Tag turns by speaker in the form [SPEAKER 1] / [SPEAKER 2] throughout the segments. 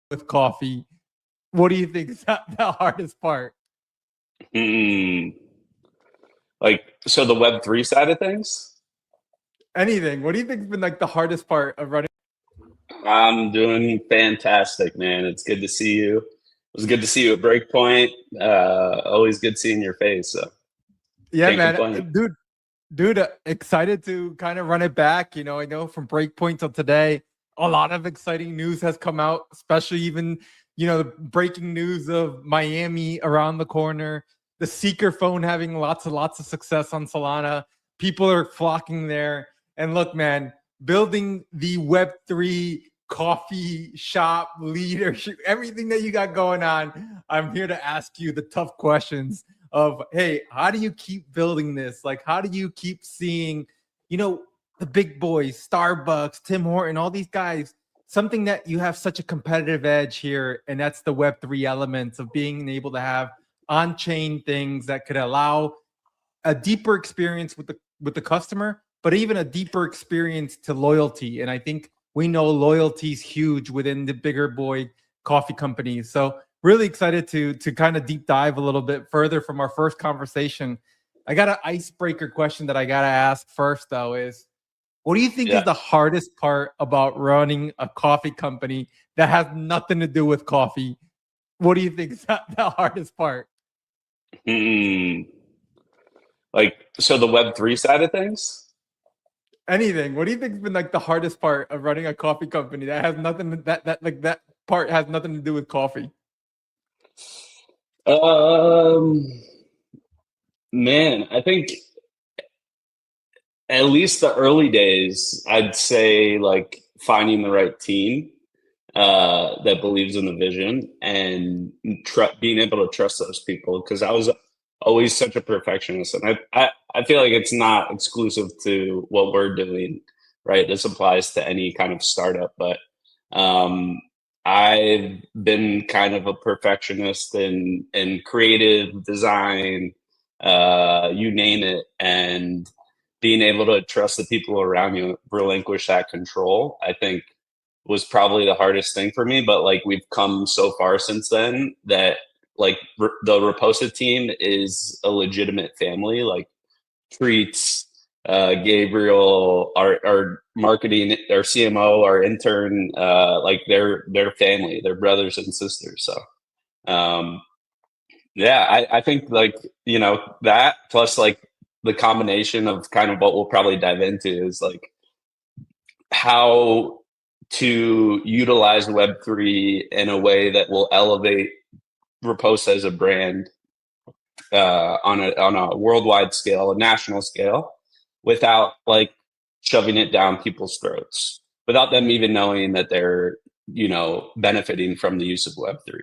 [SPEAKER 1] with coffee. What do you think is the hardest part?
[SPEAKER 2] Hmm. Like, so the Web3 side of things?
[SPEAKER 1] Anything. What do you think has been like the hardest part of running?
[SPEAKER 2] I'm doing fantastic, man. It's good to see you. It was good to see you at Breakpoint. Always good seeing your face. So
[SPEAKER 1] Yeah,
[SPEAKER 2] can't
[SPEAKER 1] man,
[SPEAKER 2] complain.
[SPEAKER 1] dude, excited to kind of run it back. I know from Breakpoint till today, a lot of exciting news has come out, especially even the breaking news of Miami around the corner, the Seeker phone having lots and lots of success on Solana. People are flocking there, and look, man, building the Web3 coffee shop leadership, everything that you got going on. I'm here to ask you the tough questions of, hey, how do you keep building this? Like, how do you keep seeing, the big boys, Starbucks, Tim Horton, all these guys, something that you have such a competitive edge here, and that's the Web3 elements of being able to have on-chain things that could allow a deeper experience with the customer, but even a deeper experience to loyalty. And I think we know loyalty is huge within the bigger boy coffee companies. So really excited to kind of deep dive a little bit further from our first conversation. I got an icebreaker question that I gotta ask first, though, is what do you think is
[SPEAKER 2] Yeah.
[SPEAKER 1] the hardest part about running a coffee company that has nothing to do with coffee? What do you think is the hardest part?
[SPEAKER 2] Hmm. Like, so the Web3 side of things?
[SPEAKER 1] Anything. What do you think has been like the hardest part of running a coffee company that has nothing that part has nothing to do with coffee?
[SPEAKER 2] Um, Man, I think at least the early days, I'd say like finding the right team that believes in the vision and being able to trust those people. Because I was always such a perfectionist, and I feel like it's not exclusive to what we're doing, right? This applies to any kind of startup, but um, I've been kind of a perfectionist in creative design, you name it, and being able to trust the people around you, relinquish that control, I think was probably the hardest thing for me. But like we've come so far since then that like the Raposa team is a legitimate family. Like treats, Gabriel, our marketing, our CMO, our intern, like they're family, they're brothers and sisters. So um, yeah, I think like that plus like the combination of kind of what we'll probably dive into is like how to utilize Web3 in a way that will elevate Raposa as a brand on a worldwide scale, a national scale, without like shoving it down people's throats, without them even knowing that they're benefiting from the use of Web3.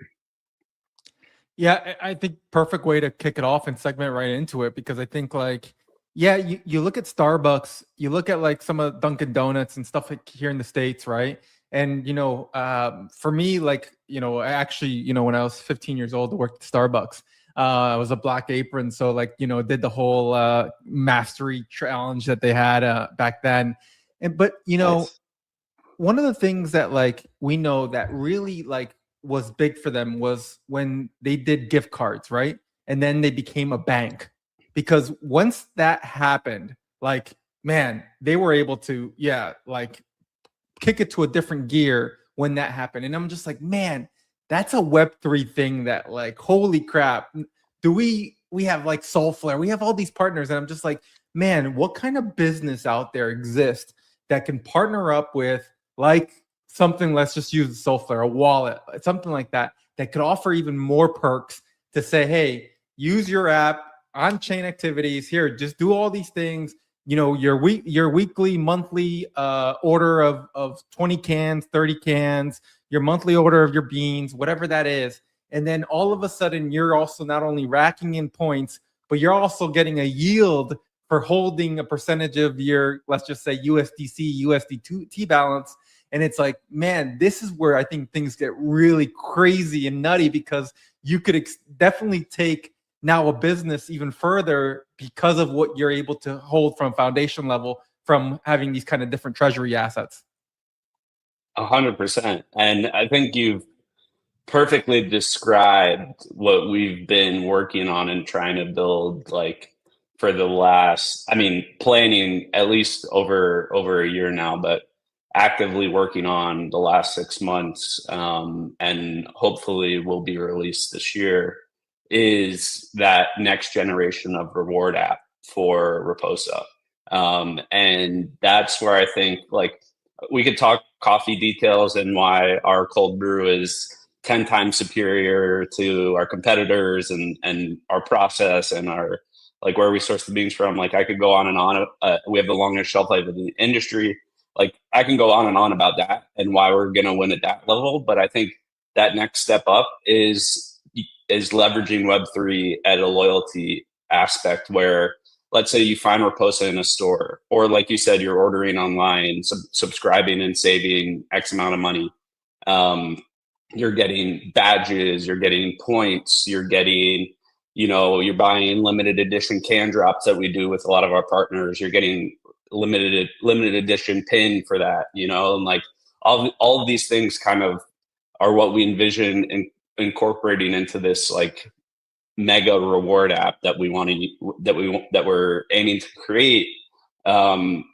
[SPEAKER 1] Yeah, I think perfect way to kick it off and segment right into it, because I think like, yeah, you look at Starbucks, you look at like some of Dunkin' Donuts and stuff like here in the States, right? And for me, like, I actually, when I was 15 years old, I worked at Starbucks. I was a black apron, so like, did the whole mastery challenge that they had back then. And but
[SPEAKER 2] Nice.
[SPEAKER 1] one of the things that like we know that really like was big for them was when they did gift cards, right? And then they became a bank, because once that happened, like, man, they were able to, yeah, like kick it to a different gear when that happened. And I'm just like, man, that's a Web3 thing that like, holy crap. Do we have like Soulflare, we have all these partners, and I'm just like, man, what kind of business out there exists that can partner up with like something, let's just use Soulflare, a wallet, something like that, that could offer even more perks to say, hey, use your app on chain activities here, just do all these things, your weekly, monthly order of 20 cans, 30 cans, your monthly order of your beans, whatever that is. And then all of a sudden, you're also not only racking in points, but you're also getting a yield for holding a percentage of your, let's just say, USDC, USDT balance. And it's like, man, this is where I think things get really crazy and nutty, because you could definitely take now a business even further because of what you're able to hold from foundation level from having these kind of different treasury assets.
[SPEAKER 2] 100%. And I think you've perfectly described what we've been working on and trying to build, like, for the last, I mean, planning at least over a year now, but actively working on the last 6 months, and hopefully will be released this year, is that next generation of reward app for Raposa. And that's where I think, like, we could talk coffee details and why our cold brew is 10 times superior to our competitors, and our process and our, like, where we source the beans from. Like, I could go on and on. We have the longest shelf life in the industry. Like, I can go on and on about that and why we're going to win at that level. But I think that next step up is leveraging Web3 at a loyalty aspect, where, let's say you find Raposa in a store, or like you said, you're ordering online, subscribing and saving X amount of money. You're getting badges, you're getting points, you're getting, you're buying limited edition can drops that we do with a lot of our partners. You're getting limited edition pin for that, and like all of these things kind of are what we envision incorporating into this, like, mega reward app that we want to that we're aiming to create.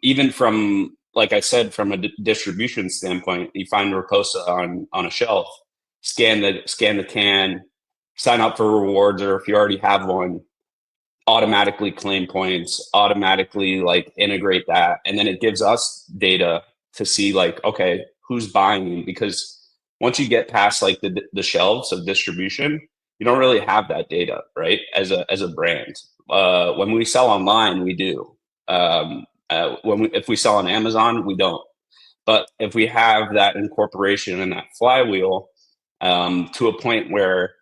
[SPEAKER 2] Even from, like I said, from a distribution standpoint, you find Raposa on a shelf, scan the can, sign up for rewards, or if you already have one, automatically claim points, automatically, like, integrate that, and then it gives us data to see, like, okay, who's buying, because once you get past, like, the shelves of distribution, you don't really have that data, right? As a brand, when we sell online, we do. If we sell on Amazon, we don't. But if we have that incorporation and that flywheel, to a point where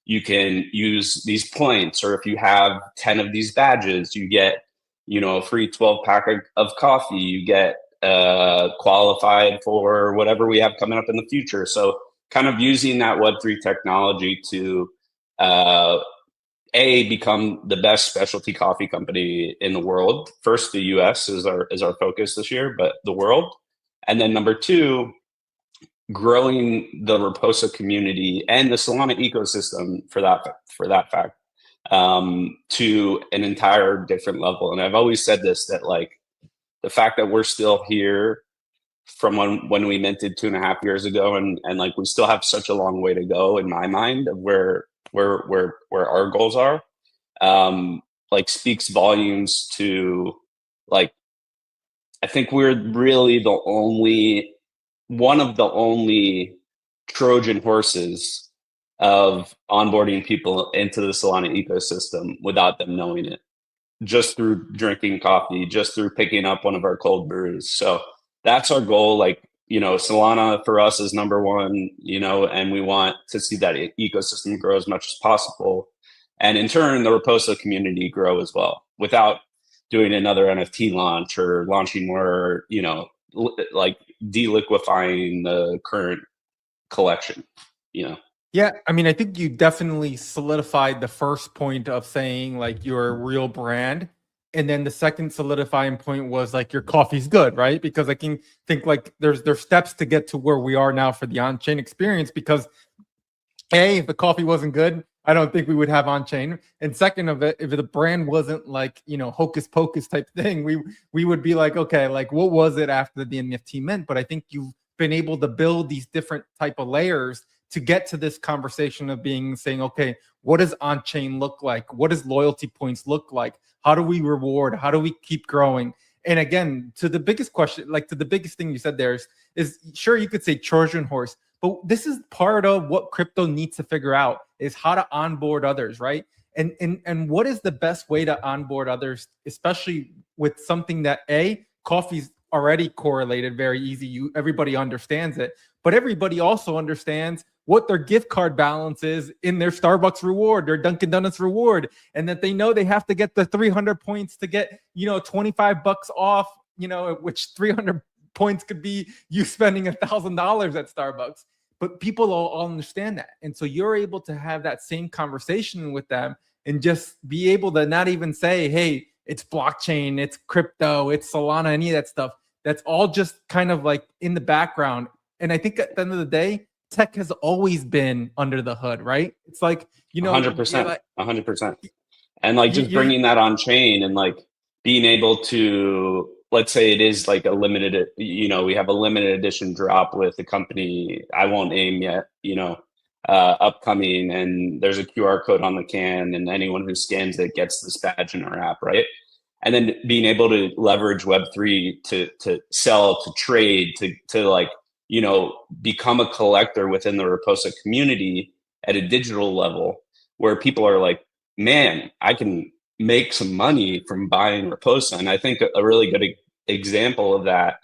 [SPEAKER 2] you can use these points, or if you have 10 of these badges, you get, a free 12-pack of coffee. You get qualified for whatever we have coming up in the future. So kind of using that Web3 technology to become the best specialty coffee company in the world. First, the US is our focus this year, but the world. And then number two, growing the Raposa community and the Solana ecosystem for that fact, to an entire different level. And I've always said this, that, like, the fact that we're still here from when we minted 2.5 years ago, and like, we still have such a long way to go, in my mind, of where our goals are, like, speaks volumes to, like, I think we're really one of the only Trojan horses of onboarding people into the Solana ecosystem without them knowing it, just through drinking coffee, just through picking up one of our cold brews. So that's our goal. Like, Solana for us is number one, and we want to see that ecosystem grow as much as possible. And in turn, the Raposa community grow as well, without doing another NFT launch or launching more, like, deliquifying the current collection,
[SPEAKER 1] Yeah, I mean, I think you definitely solidified the first point of saying, like, you're a real brand. And then the second solidifying point was, like, your coffee's good, right? Because I can think, like, there's steps to get to where we are now for the on-chain experience, because if the coffee wasn't good, I don't think we would have on-chain. And second of it, if the brand wasn't, like, hocus pocus type thing, we would be like, okay, like, what was it after the NFT mint? But I think you've been able to build these different type of layers to get to this conversation of saying, okay, what does on-chain look like? What does loyalty points look like? How do we reward? How do we keep growing? And again, to the biggest question, like, to the biggest thing you said there is sure, you could say Trojan horse, but this is part of what crypto needs to figure out, is how to onboard others, right? And what is the best way to onboard others, especially with something that coffee's already correlated very easy. Everybody understands it, but everybody also understands what their gift card balance is in their Starbucks reward, their Dunkin' Donuts reward, and that they know they have to get the 300 points to get, $25 off, which 300 points could be you spending $1,000 at Starbucks. But people all understand that. And so you're able to have that same conversation with them and just be able to not even say, hey, it's blockchain, it's crypto, it's Solana, any of that stuff. That's all just kind of like in the background. And I think at the end of the day, tech has always been under the hood, right? It's like, you know, you're
[SPEAKER 2] 100%,
[SPEAKER 1] like
[SPEAKER 2] 100%. And like just
[SPEAKER 1] you're
[SPEAKER 2] bringing that on chain and like being able to, let's say it is like a limited, you know, we have a limited edition drop with a company I won't name yet, you know, upcoming, and there's a QR code on the can, and anyone who scans it gets this badge in our app, right? And then being able to leverage Web3 to sell, to trade, to like, you know, become a collector within the Raposa community at a digital level, where people are like, man, I can make some money from buying Raposa. And I think a really good example of that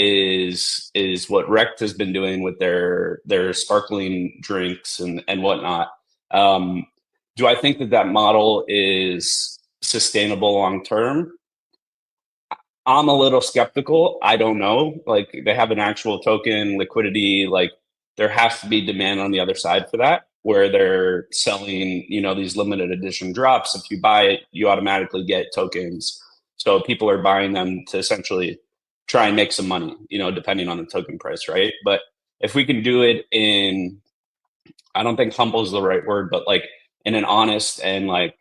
[SPEAKER 2] is what Rect has been doing with their sparkling drinks and whatnot. Do I think that that model is sustainable long term? I'm a little skeptical. I don't know. Like, they have an actual token liquidity. Like, there has to be demand on the other side for that, where they're selling, you know, these limited edition drops. If you buy it, you automatically get tokens. So people are buying them to essentially try and make some money, you know, depending on the token price, right? But if we can do it in, I don't think humble is the right word, but like in an honest and like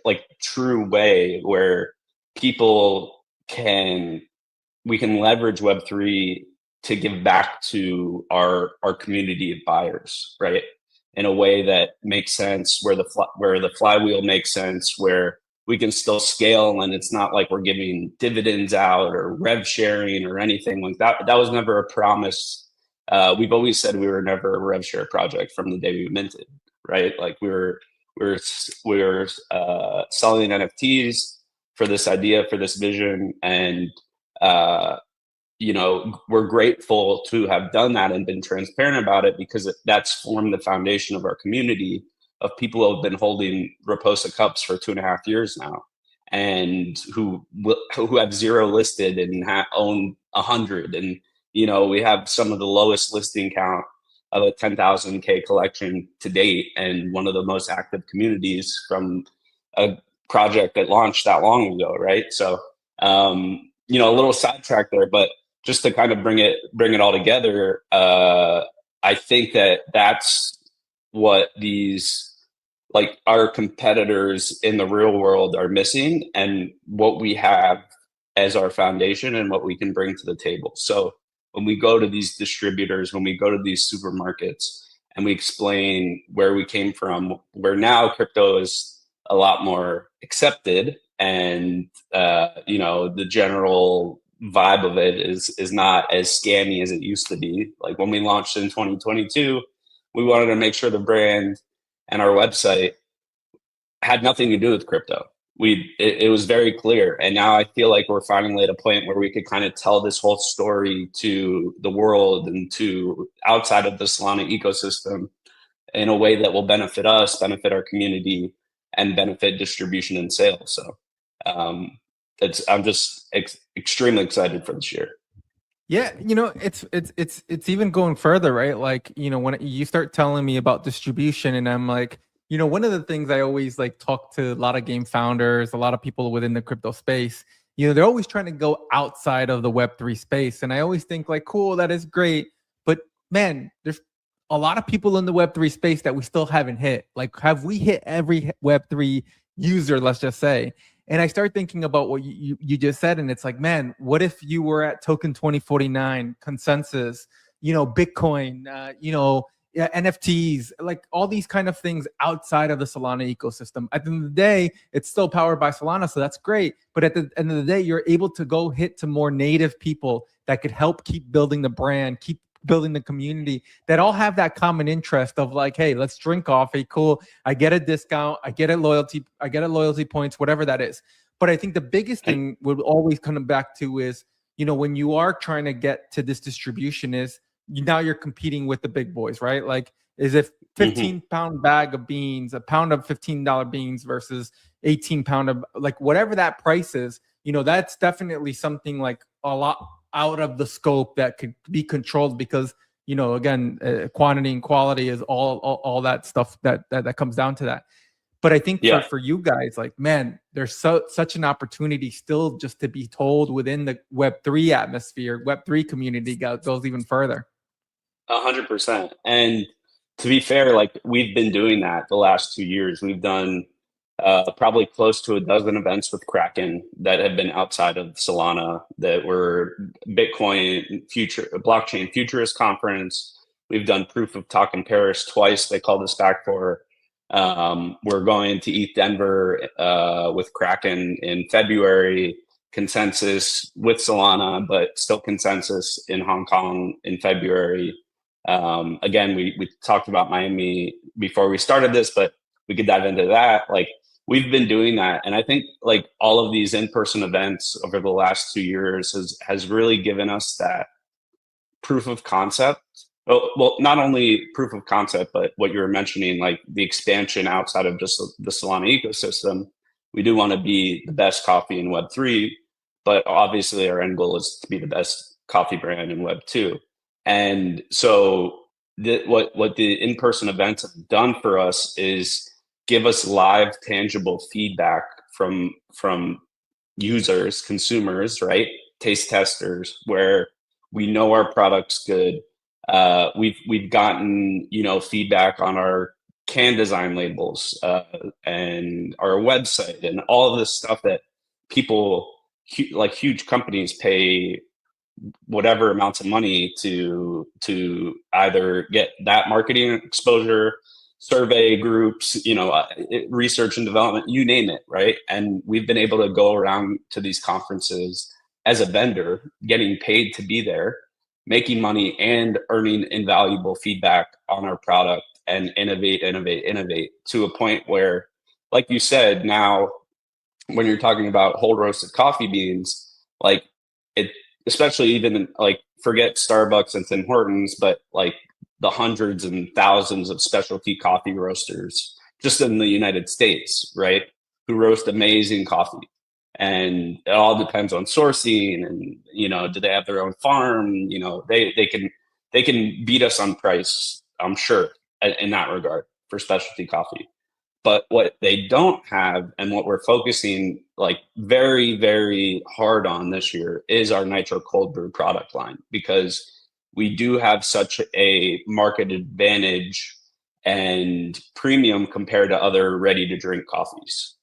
[SPEAKER 2] like true way, where people can, we can leverage Web3 to give back to our community of buyers, right? In a way that makes sense, where the flywheel makes sense, where we can still scale, and it's not like we're giving dividends out or rev sharing or anything like that. That was never a promise. We've always said we were never a rev share project from the day we minted, right? Like we were selling NFTs for this idea, for this vision, and you know, we're grateful to have done that and been transparent about it, because that's formed the foundation of our community of people who have been holding Raposa cups for 2.5 years now, and who have 0 listed and own 100. And, you know, we have some of the lowest listing count of a 10,000K collection to date, and one of the most active communities from a project that launched that long ago, right? So, you know, a little sidetrack there, but just to kind of bring it all together, I think that that's what these, like, our competitors in the real world are missing, and what we have as our foundation and what we can bring to the table. So when we go to these distributors, when we go to these supermarkets, and we explain where we came from, where now crypto is a lot more accepted, and you know, the general vibe of it is not as scammy as it used to be. Like when we launched in 2022, we wanted to make sure the brand and our website had nothing to do with crypto. It was very clear. And now I feel like we're finally at a point where we could kind of tell this whole story to the world and to outside of the Solana ecosystem in a way that will benefit us, benefit our community, and benefit distribution and sales. So I'm just extremely excited for this year.
[SPEAKER 1] Yeah, you know, it's even going further, right? Like, you know, when you start telling me about distribution, and I'm like, you know, one of the things I always like talk to a lot of game founders, a lot of people within the crypto space, you know, they're always trying to go outside of the Web3 space. And I always think like, cool, that is great. But man, there's a lot of people in the Web3 space that we still haven't hit. Like, have we hit every Web3 user, let's just say? And I start thinking about what you just said, and it's like, man, what if you were at Token 2049, Consensus, you know, Bitcoin, you know, NFTs, like all these kind of things outside of the Solana ecosystem. At the end of the day, it's still powered by Solana, so that's great. But at the end of the day, you're able to go hit to more native people that could help keep building the brand, keep building the community, that all have that common interest of like, hey, let's drink coffee. Cool. I get a discount. I get loyalty points, whatever that is. But I think the biggest thing would always come back to is, you know, when you are trying to get to this distribution is now you're competing with the big boys, right? Like, is it 15-pound bag of beans, a pound of $15 beans versus 18-pound of, like, whatever that price is, you know, that's definitely something like a lot out of the scope that could be controlled, because, you know, again, quantity and quality is all that stuff that comes down to that. But I think for you guys, like, man, there's such an opportunity still just to be told within the Web3 atmosphere, Web3 community goes even further.
[SPEAKER 2] 100%. And to be fair, like we've been doing that the last 2 years. We've done probably close to a dozen events with Kraken that have been outside of Solana, that were Bitcoin future blockchain futurist conference. We've done proof of talk in Paris twice. They called us back for. We're going to ETH Denver with Kraken in February. Consensus with Solana, but still consensus in Hong Kong in February. Again, we talked about Miami before we started this, but we could dive into that. Like we've been doing that, and I think like all of these in-person events over the last 2 years has really given us that proof of concept. Well, not only proof of concept, but what you were mentioning, like the expansion outside of just the Solana ecosystem. We do want to be the best coffee in Web3, but obviously our end goal is to be the best coffee brand in Web2. And so what the in-person events have done for us is give us live, tangible feedback from users, consumers, right? Taste testers, where we know our product's good. We've gotten feedback on our can design labels and our website and all of this stuff that people like huge companies pay whatever amounts of money to either get that marketing exposure, survey groups, research and development, you name it, right? And we've been able to go around to these conferences as a vendor, getting paid to be there, making money and earning invaluable feedback on our product, and innovate to a point where, like you said, now when you're talking about whole roasted coffee beans, like it, especially even like forget Starbucks and Tim Hortons, but like the hundreds and thousands of specialty coffee roasters just in the United States, right? Who roast amazing coffee. And it all depends on sourcing and, do they have their own farm? They can beat us on price, I'm sure, in that regard for specialty coffee. But what they don't have, and what we're focusing like very, very hard on this year, is our Nitro Cold Brew product line, because we do have such a market advantage and premium compared to other ready to drink coffees,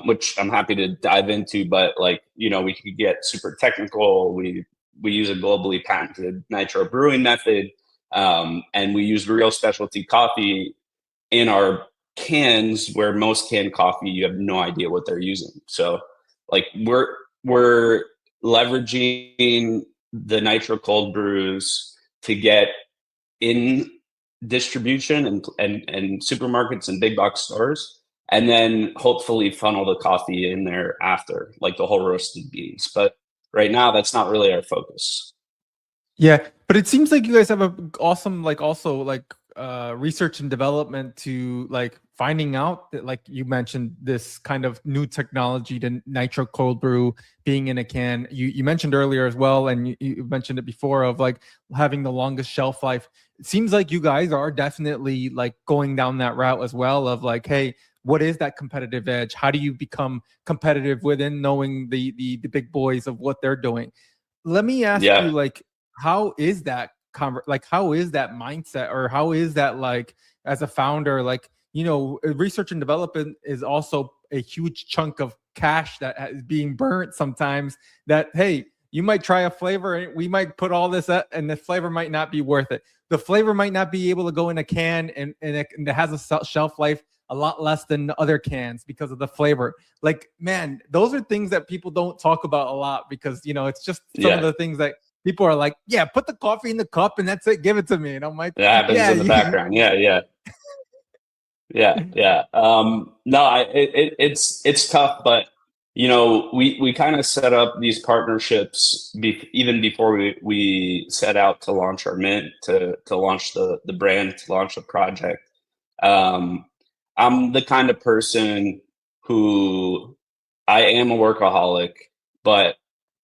[SPEAKER 2] which I'm happy to dive into. But we could get super technical. We use a globally patented nitro brewing method, and we use real specialty coffee in our cans, where most canned coffee, you have no idea what they're using. So like we're leveraging the Nitro Cold Brews to get in distribution and supermarkets and big box stores, and then hopefully funnel the coffee in there after, like the whole roasted beans. But right now, that's not really our focus.
[SPEAKER 1] Yeah, but it seems like you guys have a awesome, research and development to like finding out that, like you mentioned, this kind of new technology to Nitro Cold Brew being in a can. You mentioned earlier as well, and you mentioned it before, of like having the longest shelf life. It seems like you guys are definitely like going down that route as well, of like, hey, what is that competitive edge? How do you become competitive within knowing the big boys of what they're doing? Let me ask you, like, how is that how is that mindset, or how is that, like, as a founder, like, research and development is also a huge chunk of cash that is being burnt sometimes, that, hey, you might try a flavor and we might put all this up and the flavor might not be worth it. The flavor might not be able to go in a can, and it has a shelf life a lot less than other cans because of the flavor. Like, man, those are things that people don't talk about a lot, because, it's just some of the things that people are like, yeah, put the coffee in the cup and that's it, give it to me. And I'm like,
[SPEAKER 2] that happens in the background. Yeah. No, it's tough, but we kind of set up these partnerships even before we set out to launch our mint, to launch the brand, to launch the project. I'm the kind of person who, I am a workaholic, but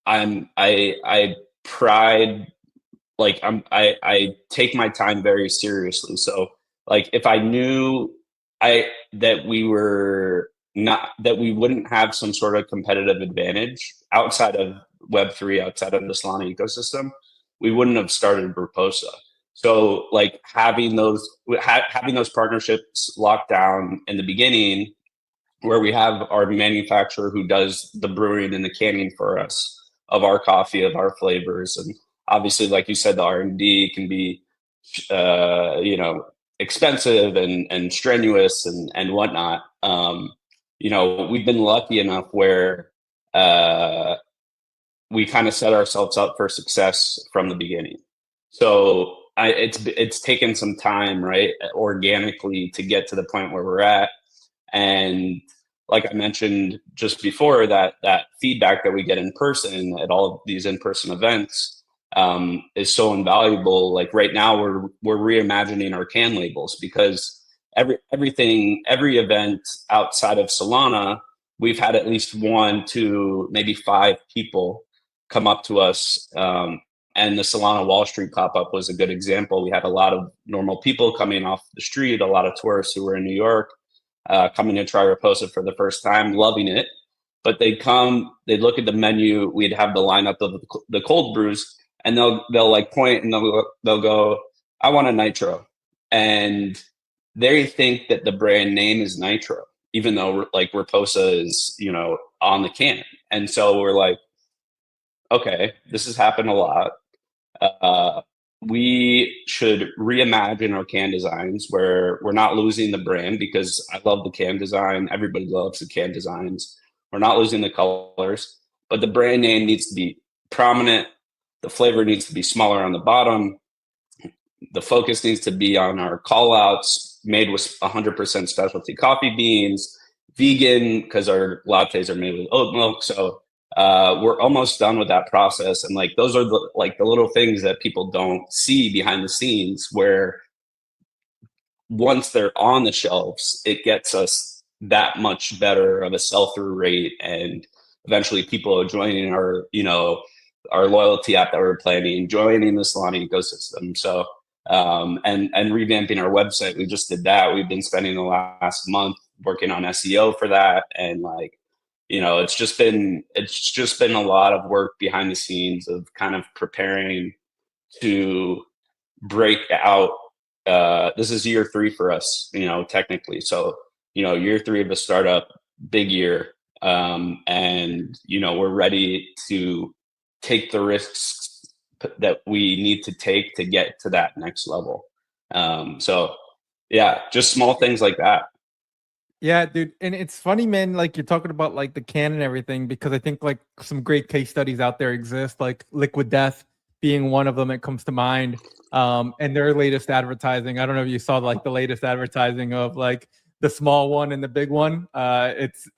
[SPEAKER 2] I pride, like I take my time very seriously. So like if I knew that we wouldn't have some sort of competitive advantage outside of Web3, outside of the Solana ecosystem, we wouldn't have started Raposa. So like having those partnerships locked down in the beginning, where we have our manufacturer who does the brewing and the canning for us of our coffee, of our flavors, and obviously, like you said, the R&D can be, you know, expensive and strenuous and whatnot. You know, we've been lucky enough where we kind of set ourselves up for success from the beginning. So it's taken some time, right, organically to get to the point where we're at. And like I mentioned just before, that feedback that we get in person at all of these in-person events is so invaluable. Like right now, we're reimagining our can labels, because every event outside of Solana, we've had at least 1, 2, maybe 5 people come up to us. And the Solana Wall Street pop-up was a good example. We had a lot of normal people coming off the street, a lot of tourists who were in New York, coming to try Raposa for the first time, loving it. But they'd look at the menu, we'd have the lineup of the cold brews, and they'll like point and they'll go, I want a Nitro. And they think that the brand name is Nitro, even though like Raposa is, you know, on the can. And so we're like, okay, this has happened a lot. We should reimagine our can designs where we're not losing the brand, because I love the can design. Everybody loves the can designs. We're not losing the colors, but the brand name needs to be prominent. The flavor needs to be smaller on the bottom. The focus needs to be on our call outs made with 100% specialty coffee beans, vegan, because our lattes are made with oat milk. So we're almost done with that process. And like, those are the little things that people don't see behind the scenes, where once they're on the shelves, it gets us that much better of a sell-through rate. And eventually people are joining our, you know, our loyalty app that we're planning, joining the Solana ecosystem. So, and revamping our website. We just did that. We've been spending the last month working on SEO for that. And like, you know, it's just been a lot of work behind the scenes of kind of preparing to break out. This is year 3 for us, you know, technically. So, you know, year 3 of a startup, big year. And, you know, we're ready to take the risks that we need to take to get to that next level. So yeah, just small things like that.
[SPEAKER 1] Yeah, dude. And it's funny, man, like you're talking about like the can and everything, because I think like some great case studies out there exist, like Liquid Death being one of them that comes to mind. And their latest advertising. I don't know if you saw like the latest advertising of like the small one and the big one. It's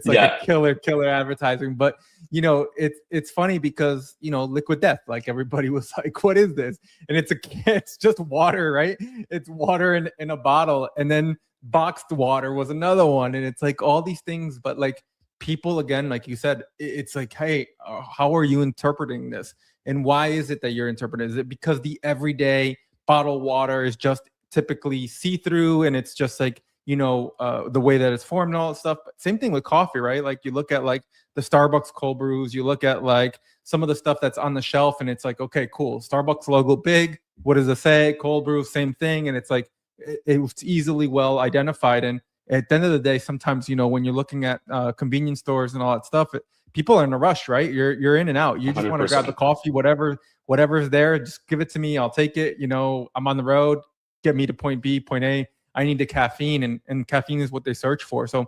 [SPEAKER 1] like a killer advertising. But you know, it's funny because, you know, Liquid Death, like everybody was like, what is this? And it's just water, right? It's water in a bottle. And then boxed water was another one. And it's like all these things, but like people, again, like you said, it's like, hey, how are you interpreting this? And why is it that you're interpreting? Is it because the everyday bottled water is just typically see-through and it's just like, you know, the way that it's formed and all that stuff? But same thing with coffee, right? Like you look at like the Starbucks cold brews, you look at like some of the stuff that's on the shelf and it's like, okay, cool. Starbucks logo big. What does it say? Cold brew, same thing. And it's like, it was easily well identified. And at the end of the day, sometimes, you know, when you're looking at convenience stores and all that stuff, people are in a rush, right? You're in and out. You just want to grab the coffee, whatever's there, just give it to me. I'll take it. You know, I'm on the road, get me to point B, point A. I need the caffeine, and caffeine is what they search for. So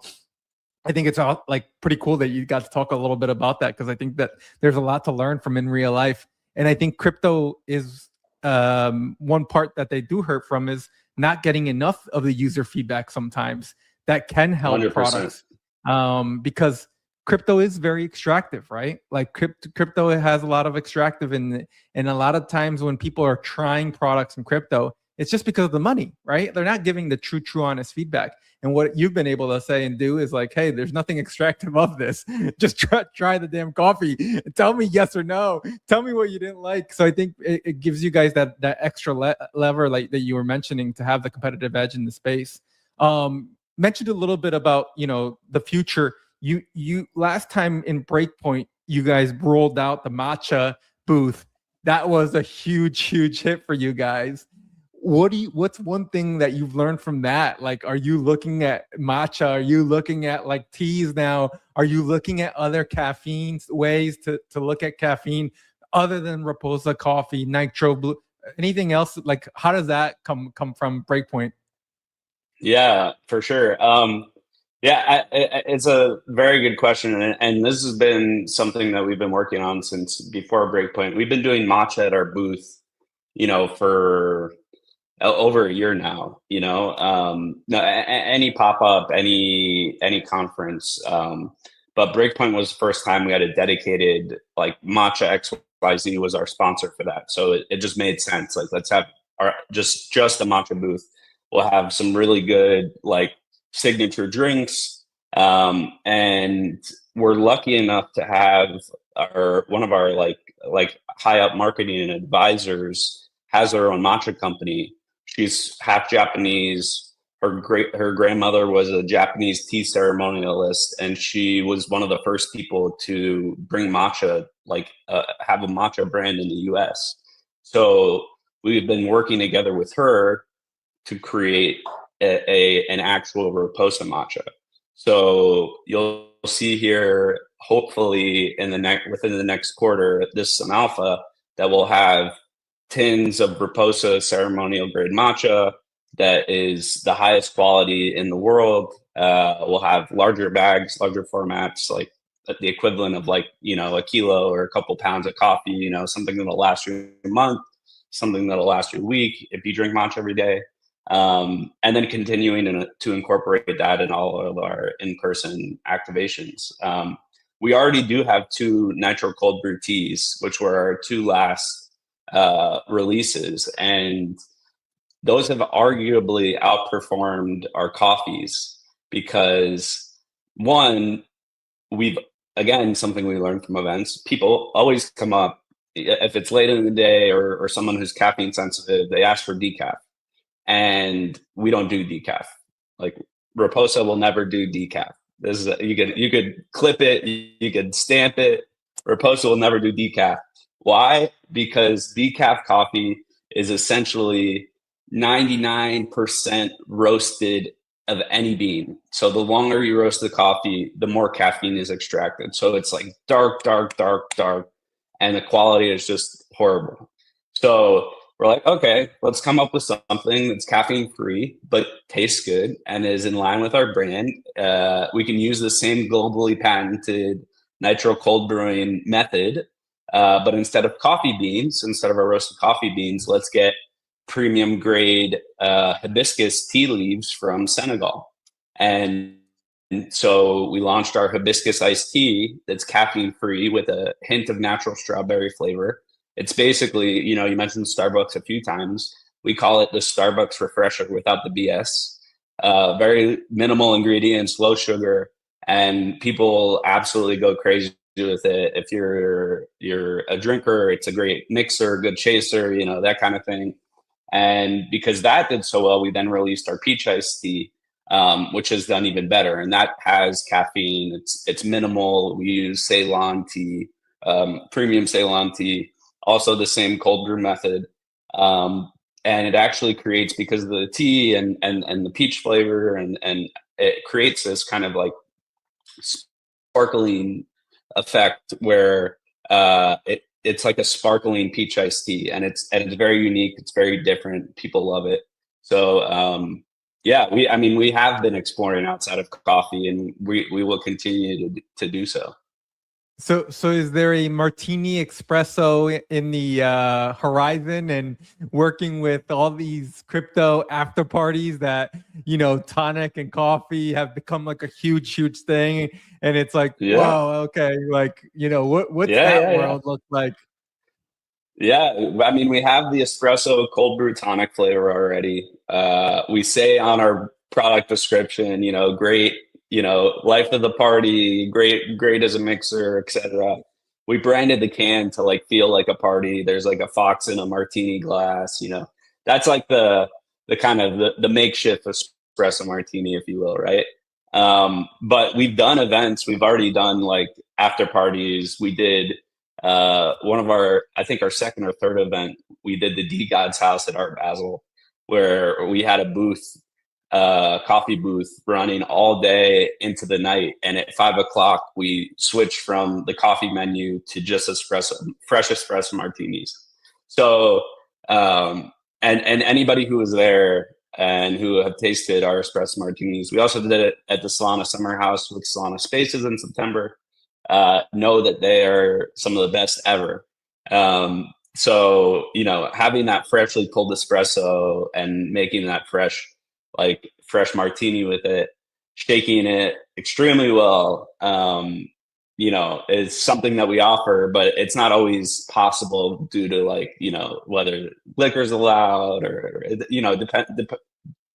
[SPEAKER 1] I think it's all like pretty cool that you got to talk a little bit about that, because I think that there's a lot to learn from in real life. And I think crypto is one part that they do hurt from is not getting enough of the user feedback sometimes that can help 100%. Products. Because crypto is very extractive, right? Like crypto has a lot of extractive in it. And a lot of times when people are trying products in crypto, it's just because of the money, right? They're not giving the true honest feedback. And what you've been able to say and do is like, hey, there's nothing extractive of this. Just try the damn coffee. Tell me yes or no. Tell me what you didn't like. So I think it gives you guys that extra lever, like that you were mentioning, to have the competitive edge in the space. Mentioned a little bit about, you know, the future. You last time in Breakpoint, you guys rolled out the matcha booth that was a huge hit for you guys. What's one thing that you've learned from that? Like, are you looking at matcha? Are you looking at like teas now? Are you looking at other caffeine ways to look at caffeine other than Raposa coffee, Nitro Blue, anything else? Like, how does that come from Breakpoint?
[SPEAKER 2] Yeah, for sure. Yeah, it's a very good question, and this has been something that we've been working on since before Breakpoint. We've been doing matcha at our booth, for over a year now. No, any pop up, any conference, but Breakpoint was the first time we had a dedicated like matcha XYZ was our sponsor for that, so it just made sense. Like, let's have our just a matcha booth. We'll have some really good like signature drinks, and we're lucky enough to have one of our like high up marketing advisors has her own matcha company. She's half Japanese. Her grandmother was a Japanese tea ceremonialist, and she was one of the first people to bring matcha, like have a matcha brand in the U.S. So we've been working together with her to create an actual Raposa matcha. So you'll see here, hopefully within the next quarter, some alpha that will have tins of Raposa ceremonial grade matcha that is the highest quality in the world. We'll have larger bags, larger formats, like the equivalent of like, a kilo or a couple pounds of coffee, something that'll last you a month, something that'll last you a week if you drink matcha every day. And then continuing to incorporate that in all of our in-person activations. We already do have 2 Nitro Cold Brew teas, which were our 2 last releases, and those have arguably outperformed our coffees because, one, again, something we learned from events, people always come up if it's late in the day or someone who's caffeine sensitive, they ask for decaf. And we don't do decaf. Like, Raposa will never do decaf. This is you could clip it, you could stamp it. Raposa will never do decaf. Why? Because decaf coffee is essentially 99% roasted of any bean. So the longer you roast the coffee, the more caffeine is extracted. So it's like dark, and the quality is just horrible. So we're like, okay, let's come up with something that's caffeine free, but tastes good and is in line with our brand. We can use the same globally patented nitro cold brewing method, but instead of our roasted coffee beans, let's get premium grade hibiscus tea leaves from Senegal. And so we launched our hibiscus iced tea that's caffeine free with a hint of natural strawberry flavor. It's basically, you mentioned Starbucks a few times. We call it the Starbucks refresher without the BS. Very minimal ingredients, low sugar, and people absolutely go crazy with it. If you're a drinker, it's a great mixer, good chaser, that kind of thing. And because that did so well, we then released our peach iced tea, which has done even better. And that has caffeine. It's minimal. We use Ceylon tea, premium Ceylon tea. Also the same cold brew method. And it actually creates, because of the tea and the peach flavor, and it creates this kind of like sparkling effect where it's like a sparkling peach iced tea, and it's very unique. It's very different. People love it. So yeah, we have been exploring outside of coffee, and we will continue to do so.
[SPEAKER 1] So is there a martini espresso in the horizon, and working with all these crypto after parties that, tonic and coffee have become like a huge thing, and it's like, whoa, okay, like, what's that world look like?
[SPEAKER 2] Yeah, we have the espresso cold brew tonic flavor already. We say on our product description, great, life of the party, great as a mixer, etc. We branded the can to like feel like a party. There's like a fox in a martini glass, that's like the kind of the makeshift espresso martini, if you will, right? But we've done events. We've already done like after parties. We did one of I think our second or third event, we did the D God's house at Art Basel, where we had a booth, coffee booth running all day into the night. And at 5 o'clock, we switched from the coffee menu to just fresh espresso martinis. So, and anybody who was there and who have tasted our espresso martinis, we also did it at the Solana Summer House with Solana Spaces in September. Know that they are some of the best ever. So, having that freshly pulled espresso and making that fresh martini with it, shaking it extremely well, is something that we offer, but it's not always possible due to whether liquor's allowed or,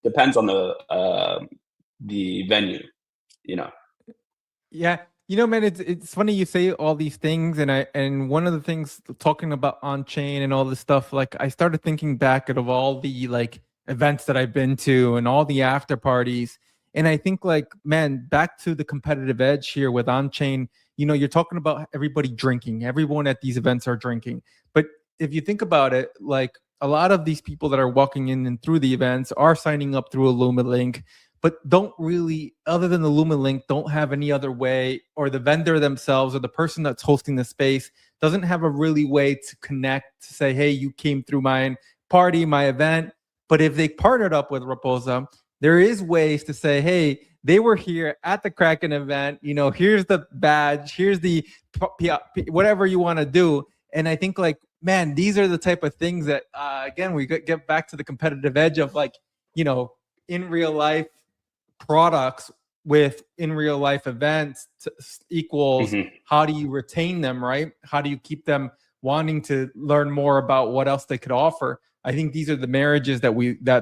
[SPEAKER 2] depends on the venue,
[SPEAKER 1] Yeah. Man, it's funny you say all these things, and one of the things talking about on chain and all this stuff, like I started thinking back of all the events that I've been to and all the after parties, and I think man, back to the competitive edge here with on chain. You're talking about everybody drinking. Everyone at these events are drinking, but if you think about it, a lot of these people that are walking in and through the events are signing up through IllumiLink, but don't really, other than the LumaLink, don't have any other way, or the vendor themselves or the person that's hosting the space doesn't have a really way to connect, to say, hey, you came through my party, my event. But if they partnered up with Raposa, there is ways to say, hey, they were here at the Kraken event, here's the badge, here's the whatever you want to do. And I think man, these are the type of things that, again, we get back to the competitive edge of in real life products with in real life events equals how do you retain them, right? How do you keep them wanting to learn more about what else they could offer? I think these are the marriages that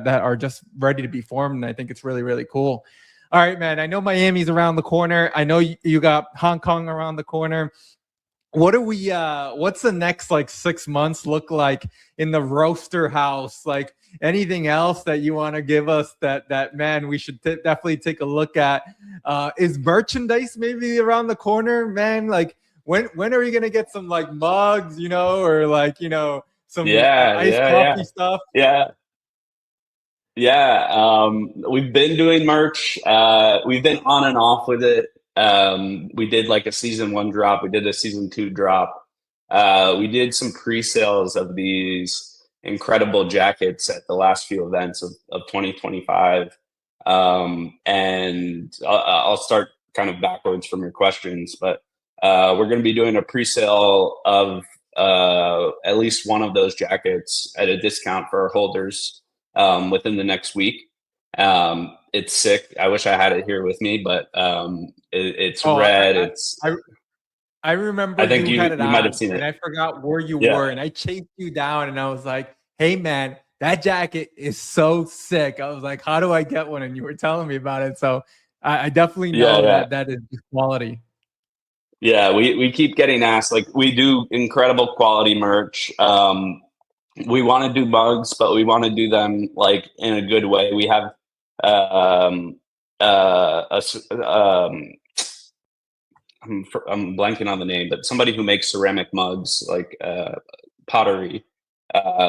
[SPEAKER 1] are just ready to be formed, and I think it's really, really cool. All right, man, I know Miami's around the corner. I know you got Hong Kong around the corner. What's the next 6 months look like in the roaster house? Anything else that you want to give us that man, we should definitely take a look at? Is merchandise maybe around the corner, man? When are we gonna get some mugs, or some iced coffee stuff?
[SPEAKER 2] We've been doing merch. We've been on and off with it. We did a season 1 drop. We did a season 2 drop. We did some pre-sales of these incredible jackets at the last few events of 2025. And I'll start kind of backwards from your questions, but we're going to be doing a pre-sale of at least one of those jackets at a discount for our holders within the next week. It's sick. I wish I had it here with me, but it's red.
[SPEAKER 1] I remember.
[SPEAKER 2] I think you
[SPEAKER 1] had it
[SPEAKER 2] might have seen it,
[SPEAKER 1] and I forgot where you were, and I chased you down, and I was like, "Hey, man, that jacket is so sick." I was like, "How do I get one?" And you were telling me about it, so I definitely know that is quality.
[SPEAKER 2] Yeah, we keep getting asked. We do incredible quality merch. We want to do mugs, but we want to do them in a good way. We have I'm blanking on the name, but somebody who makes ceramic mugs, pottery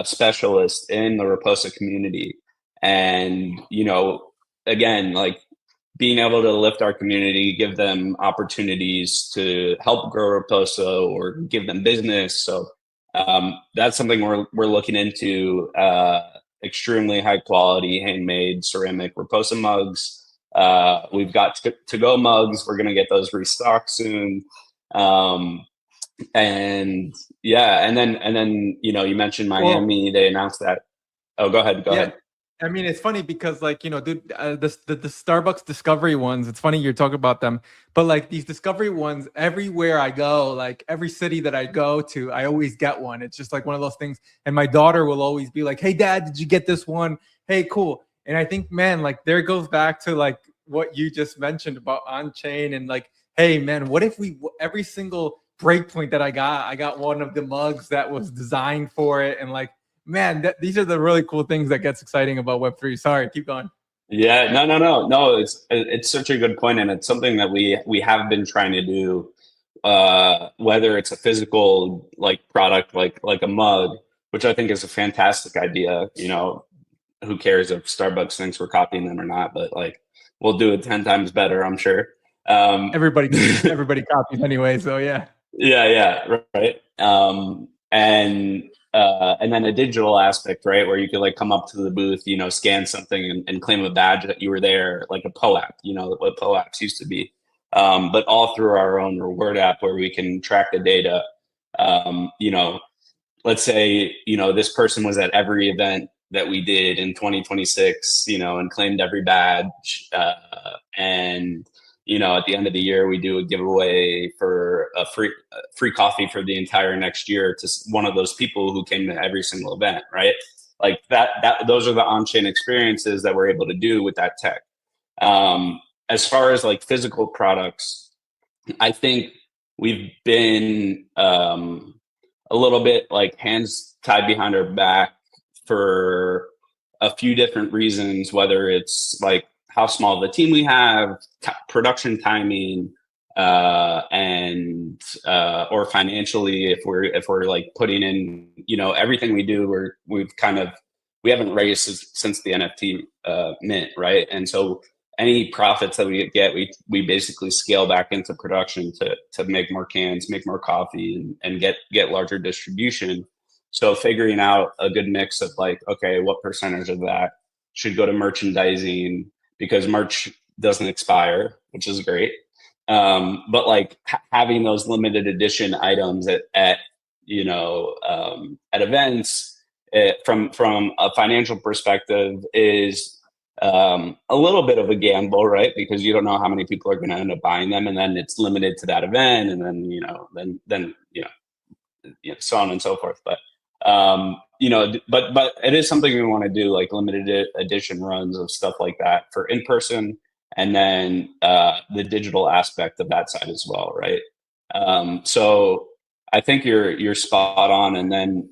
[SPEAKER 2] specialist in the Raposa community. And, again, being able to lift our community, give them opportunities to help grow Raposa or give them business. So that's something we're looking into. Extremely high quality handmade ceramic Raposa mugs. We've got to-go mugs. We're gonna get those restocked soon. And then you mentioned Miami. They announced that. Oh, go ahead. Go ahead.
[SPEAKER 1] I mean, it's funny because dude, the Starbucks discovery ones, it's funny you're talking about them, but these discovery ones, everywhere I go, every city that I go to, I always get one. It's just one of those things. And my daughter will always be like, "Hey, Dad, did you get this one? Hey, cool." And I think, man, there goes back to what you just mentioned about on chain and hey, man, what if every single breakpoint that I got one of the mugs that was designed for it, and man, these are the really cool things that gets exciting about Web3. Sorry, keep going.
[SPEAKER 2] Yeah, no. It's such a good point, and it's something that we have been trying to do whether it's a physical like product like a mug, which I think is a fantastic idea. You know, who cares if Starbucks thinks we're copying them or not? But like, we'll do it 10 times better, I'm sure.
[SPEAKER 1] Everybody copies anyway, so yeah.
[SPEAKER 2] Yeah, right. And then a digital aspect, right, where you could like come up to the booth, you know, scan something and claim a badge that you were there, like a POAP, you know, what POAPs used to be. But all through our own reward app where we can track the data. You know, let's say, you know, this person was at every event that we did in 2026, you know, and claimed every badge. And you know, at the end of the year, we do a giveaway for a free coffee for the entire next year to one of those people who came to every single event, right? Like those are the on-chain experiences that we're able to do with that tech. As far as like physical products, I think we've been a little bit like hands tied behind our back for a few different reasons, whether it's like how small the team we have, production timing, and or financially, if we're like putting in, you know, everything we do, we haven't raised since the NFT mint, right? And so any profits that we get, we basically scale back into production to make more cans, make more coffee, and get larger distribution. So figuring out a good mix of like, okay, what percentage of that should go to merchandising, because merch doesn't expire, which is great. But like having those limited edition items at you know, at events, from a financial perspective is a little bit of a gamble, right? Because you don't know how many people are going to end up buying them, and then it's limited to that event, and then then so on and so forth. But you know, but it is something we want to do, like limited edition runs of stuff like that for in person, and then the digital aspect of that side as well, right? So I think you're spot on, and then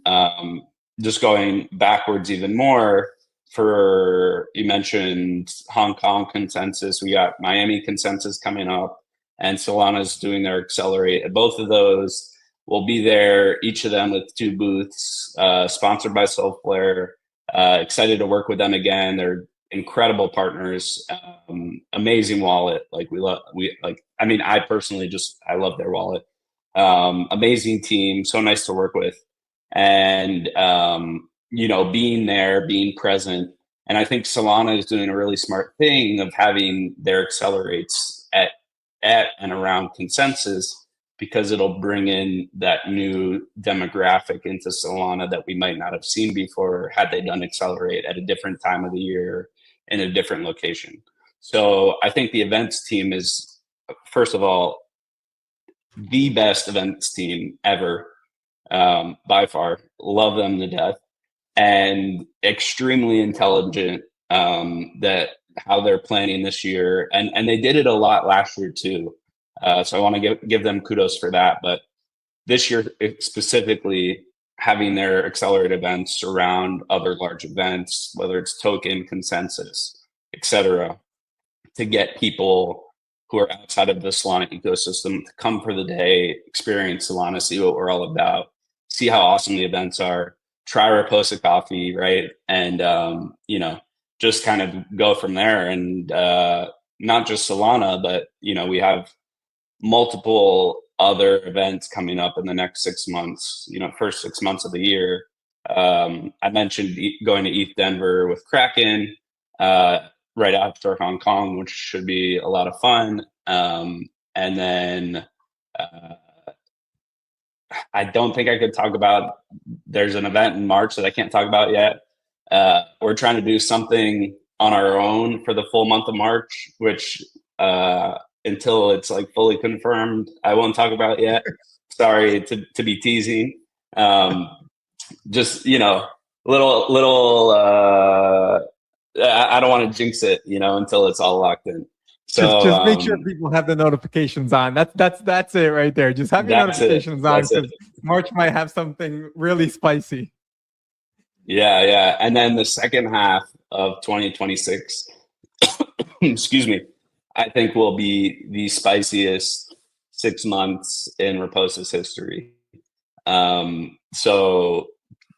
[SPEAKER 2] just going backwards even more. You mentioned Hong Kong consensus, we got Miami consensus coming up, and Solana's doing their accelerate. Both of those will be there, each of them with 2 booths, sponsored by Soulflare. Excited to work with them again. They're incredible partners, amazing wallet. I personally I love their wallet. Amazing team, so nice to work with. And, you know, being there, being present. And I think Solana is doing a really smart thing of having their accelerates at and around consensus, because it'll bring in that new demographic into Solana that we might not have seen before had they done accelerate at a different time of the year in a different location. So I think the events team is, first of all, the best events team ever, by far. Love them to death, and extremely intelligent, that how they're planning this year, and they did it a lot last year too. So I want to give them kudos for that. But this year specifically, having their accelerate events around other large events, whether it's token, consensus, etc., to get people who are outside of the Solana ecosystem to come for the day, experience Solana, see what we're all about, see how awesome the events are, try Raposa coffee, right? And, you know, just kind of go from there. And not just Solana, but, you know, we have multiple other events coming up in the next 6 months, you know, first 6 months of the year. I mentioned going to ETH Denver with Kraken right after Hong Kong, which should be a lot of fun. And then I don't think I could talk about, there's an event in March that I can't talk about yet. We're trying to do something on our own for the full month of March, which until it's like fully confirmed, I won't talk about yet. Sorry to be teasing. Just, you know, little I don't want to jinx it, you know, until it's all locked in. So
[SPEAKER 1] just make sure people have the notifications on. That's it right there. Just have your notifications on, because March might have something really spicy.
[SPEAKER 2] Yeah. And then the second half of 2026, excuse me, I think will be the spiciest 6 months in Raposa's history. So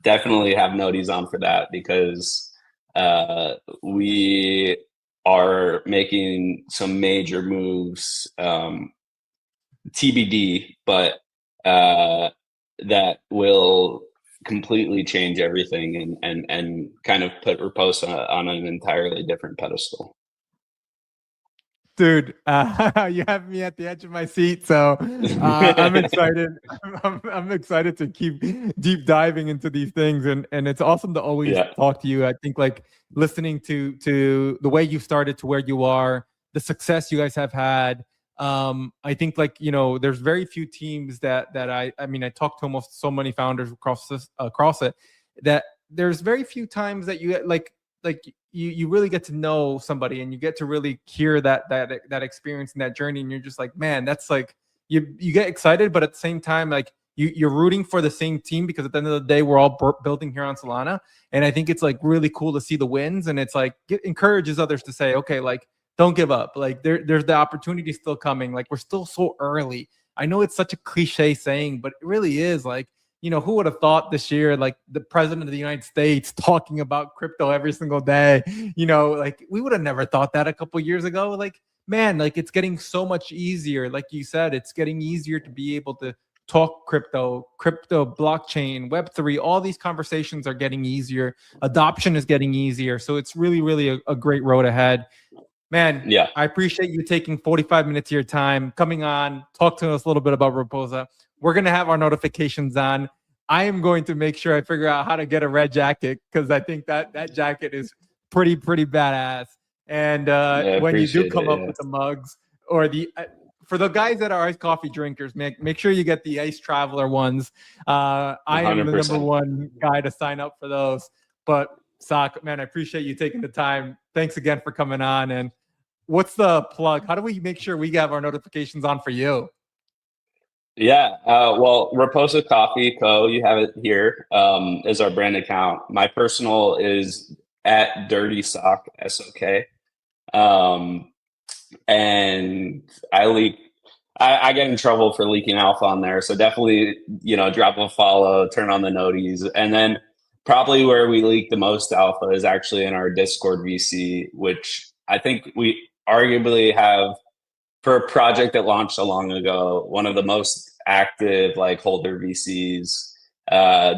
[SPEAKER 2] definitely have noties on for that, because we are making some major moves, TBD, but that will completely change everything and kind of put Raposa on an entirely different pedestal.
[SPEAKER 1] Dude, you have me at the edge of my seat, so I'm excited. I'm excited to keep deep diving into these things, and it's awesome to always talk to you. I think like listening to the way you started to where you are, the success you guys have had. I think like there's very few teams that I mean I talk to almost so many founders across it, that there's very few times that you like you really get to know somebody and you get to really hear that experience and that journey, and you're just like, man, that's like you get excited, but at the same time like you're rooting for the same team, because at the end of the day we're all building here on Solana. And I think it's like really cool to see the wins, and it's like encourages others to say, okay, like don't give up, like there's the opportunity still coming, like we're still so early. I know it's such a cliche saying, but it really is. Like, who would have thought this year, like the president of the United States talking about crypto every single day? Like we would have never thought that a couple years ago. Like, man, like it's getting so much easier. Like you said, it's getting easier to be able to talk crypto, blockchain, Web3. All these conversations are getting easier. Adoption is getting easier. So it's really, really a great road ahead. Man,
[SPEAKER 2] yeah,
[SPEAKER 1] I appreciate you taking 45 minutes of your time, coming on, talk to us a little bit about Raposa. We're going to have our notifications on. I am going to make sure I figure out how to get a red jacket, because I think that jacket is pretty badass. And when you do come up with the mugs, or for the guys that are iced coffee drinkers, make sure you get the Ice Traveler ones. I am the
[SPEAKER 2] 100%.
[SPEAKER 1] number one guy to sign up for those. But Sak, man, I appreciate you taking the time. Thanks again for coming on. And what's the plug? How do we make sure we have our notifications on for you?
[SPEAKER 2] Yeah, well, Raposa Coffee Co., you have it here, is our brand account. My personal is at Dirty Sock, SOK. And I get in trouble for leaking alpha on there. So definitely, drop a follow, turn on the noties. And then probably where we leak the most alpha is actually in our Discord VC, which I think we arguably have, for a project that launched so long ago, one of the most active like holder VCs,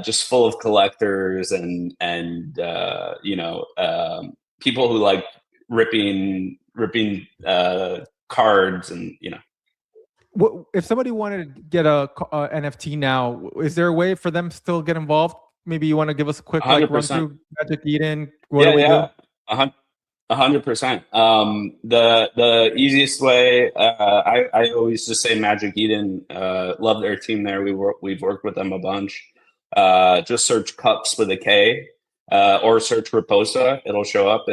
[SPEAKER 2] just full of collectors and people who like ripping cards and
[SPEAKER 1] What if somebody wanted to get a NFT now? Is there a way for them to still get involved? Maybe you want to give us a quick like run through Magic Eden. What do we do?
[SPEAKER 2] 100%. The easiest way, I always just say Magic Eden. Love their team there. We've worked with them a bunch. Just search Cups with a K, or search Raposa. It'll show up.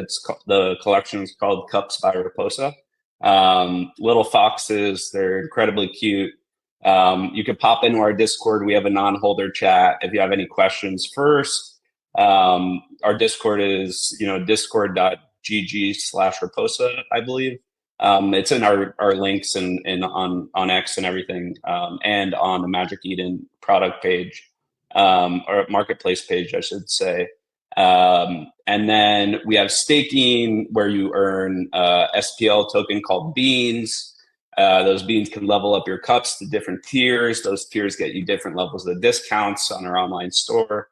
[SPEAKER 2] The collection is called Cups by Raposa. Little foxes. They're incredibly cute. You can pop into our Discord. We have a non-holder chat if you have any questions first. Our Discord is discord.gg/Raposa, I believe. It's in our links and on X and everything, and on the Magic Eden product page, or marketplace page, I should say. And then we have staking, where you earn SPL token called beans. Those beans can level up your cups to different tiers. Those tiers get you different levels of discounts on our online store.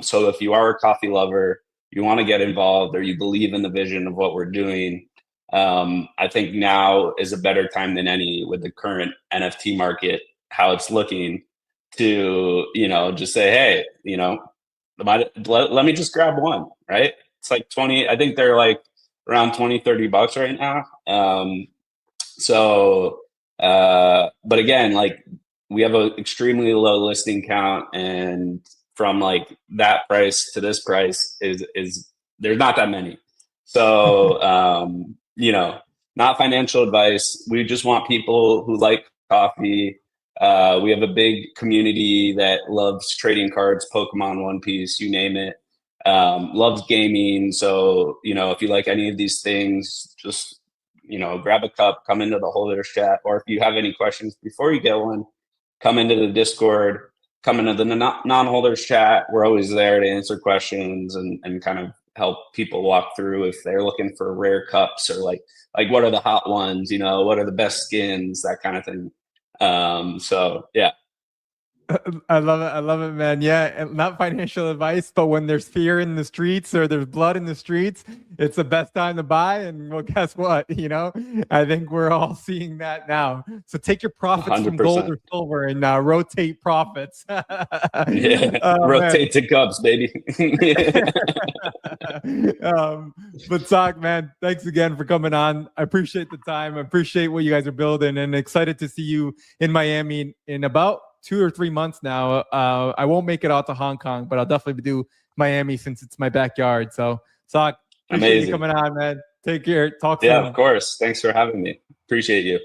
[SPEAKER 2] So if you are a coffee lover, you want to get involved, or you believe in the vision of what we're doing, I think now is a better time than any, with the current NFT market, how it's looking, to, just say, hey, let me just grab one, right? It's like 20, I think they're like around $20-$30 right now. But again, like we have an extremely low listing count, and from like that price to this price is there's not that many. So, not financial advice. We just want people who like coffee. We have a big community that loves trading cards, Pokemon, One Piece, you name it. Loves gaming. So, if you like any of these things, just grab a cup, come into the holders chat, or if you have any questions before you get one, come into the Discord, come into the non-holders chat. We're always there to answer questions and kind of help people walk through if they're looking for rare cups or like what are the hot ones, what are the best skins, that kind of thing. So yeah.
[SPEAKER 1] I love it. I love it, man. Yeah, not financial advice, but when there's fear in the streets or there's blood in the streets, it's the best time to buy. And well, guess what? I think we're all seeing that now. So take your profits
[SPEAKER 2] 100%.
[SPEAKER 1] from gold or silver and rotate profits.
[SPEAKER 2] Yeah, rotate to cups, baby.
[SPEAKER 1] But Zach, man, thanks again for coming on. I appreciate the time. I appreciate what you guys are building, and excited to see you in Miami in about 2 or 3 months now. I won't make it out to Hong Kong, but I'll definitely do Miami since it's my backyard. So, Zach, appreciate you coming on, man. Take care. Talk soon.
[SPEAKER 2] Yeah, of course. Thanks for having me. Appreciate you.